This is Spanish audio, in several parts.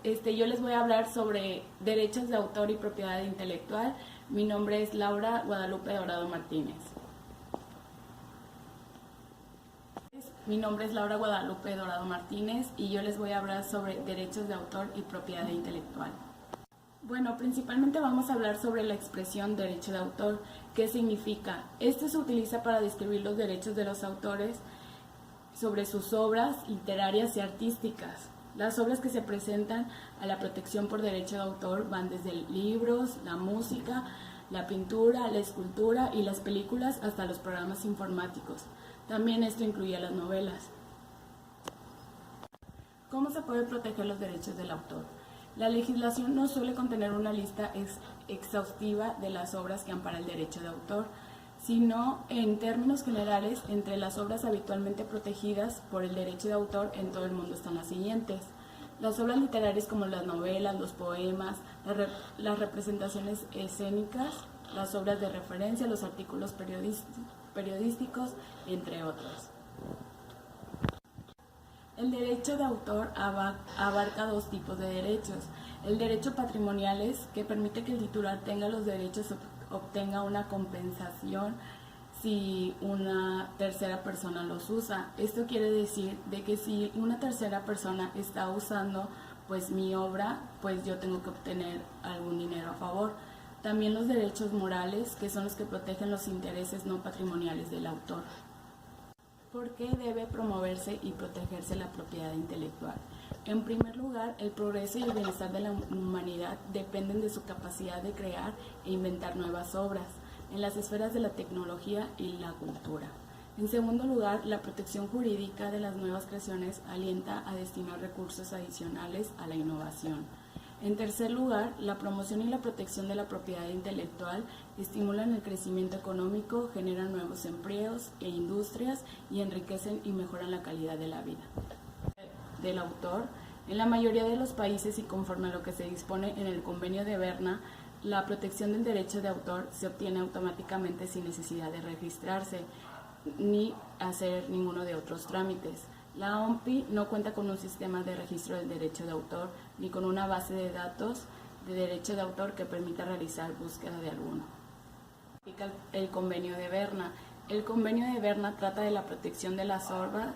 Yo les voy a hablar sobre derechos de autor y propiedad intelectual. Mi nombre es Laura Guadalupe Dorado Martínez. Y yo les voy a hablar sobre derechos de autor y propiedad intelectual. Bueno, principalmente vamos a hablar sobre la expresión derecho de autor. ¿Qué significa? Este se utiliza para describir los derechos de los autores sobre sus obras literarias y artísticas. Las obras que se presentan a la protección por derecho de autor van desde libros, la música, la pintura, la escultura y las películas hasta los programas informáticos. También esto incluye las novelas. ¿Cómo se puede proteger los derechos del autor? La legislación no suele contener una lista exhaustiva de las obras que ampara el derecho de autor, sino en términos generales, entre las obras habitualmente protegidas por el derecho de autor en todo el mundo están las siguientes. Las obras literarias como las novelas, los poemas, las representaciones escénicas, las obras de referencia, los artículos periodísticos, entre otros. El derecho de autor abarca dos tipos de derechos. El derecho patrimonial es que permite que el titular tenga los derechos obtenga una compensación si una tercera persona los usa. Esto quiere decir de que si una tercera persona está usando pues mi obra, pues yo tengo que obtener algún dinero a favor. También los derechos morales, que son los que protegen los intereses no patrimoniales del autor. ¿Por qué debe promoverse y protegerse la propiedad intelectual? En primer lugar, el progreso y el bienestar de la humanidad dependen de su capacidad de crear e inventar nuevas obras en las esferas de la tecnología y la cultura. En segundo lugar, la protección jurídica de las nuevas creaciones alienta a destinar recursos adicionales a la innovación. En tercer lugar, la promoción y la protección de la propiedad intelectual estimulan el crecimiento económico, generan nuevos empleos e industrias y enriquecen y mejoran la calidad de la vida del autor. En la mayoría de los países y conforme a lo que se dispone en el Convenio de Berna, la protección del derecho de autor se obtiene automáticamente sin necesidad de registrarse ni hacer ninguno de otros trámites. La OMPI no cuenta con un sistema de registro del derecho de autor ni con una base de datos de derecho de autor que permita realizar búsqueda de alguno. El Convenio de Berna. El Convenio de Berna trata de la protección de las obras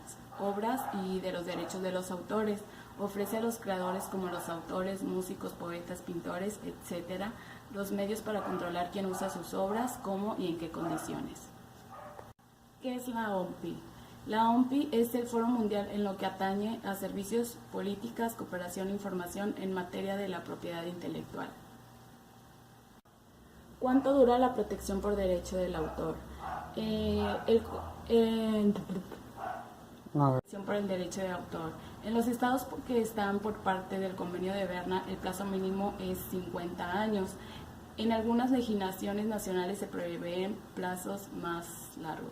y de los derechos de los autores. Ofrece a los creadores como los autores, músicos, poetas, pintores, etc., los medios para controlar quién usa sus obras, cómo y en qué condiciones. ¿Qué es la OMPI? La OMPI es el foro mundial en lo que atañe a servicios, políticas, cooperación e información en materia de la propiedad intelectual. ¿Cuánto dura la protección por derecho del autor? Por el derecho de autor. En los estados que están por parte del Convenio de Berna, el plazo mínimo es 50 años. En algunas legislaciones nacionales se prevén plazos más largos.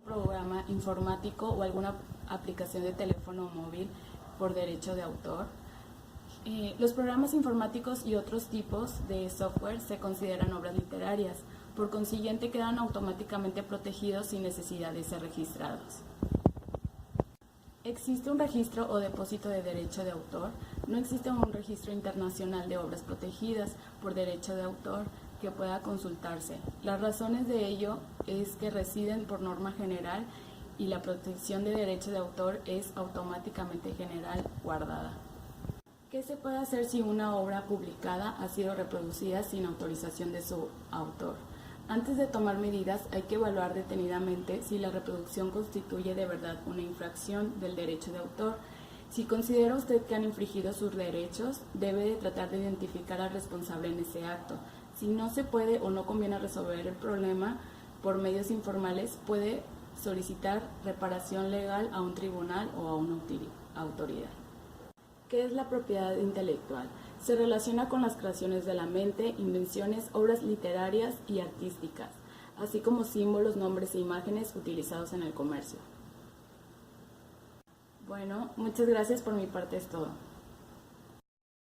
Programa informático o alguna aplicación de teléfono móvil por derecho de autor. Los programas informáticos y otros tipos de software se consideran obras literarias, por consiguiente quedan automáticamente protegidos sin necesidad de ser registrados. ¿Existe un registro o depósito de derecho de autor? No existe un registro internacional de obras protegidas por derecho de autor que pueda consultarse. Las razones de ello es que residen por norma general y la protección de derecho de autor es automáticamente general guardada. ¿Qué se puede hacer si una obra publicada ha sido reproducida sin autorización de su autor? Antes de tomar medidas hay que evaluar detenidamente si la reproducción constituye de verdad una infracción del derecho de autor. Si considera usted que han infringido sus derechos, debe de tratar de identificar al responsable en ese acto. Si no se puede o no conviene resolver el problema por medios informales, puede solicitar reparación legal a un tribunal o a una autoridad. ¿Qué es la propiedad intelectual? Se relaciona con las creaciones de la mente, invenciones, obras literarias y artísticas, así como símbolos, nombres e imágenes utilizados en el comercio. Bueno, muchas gracias, por mi parte es todo.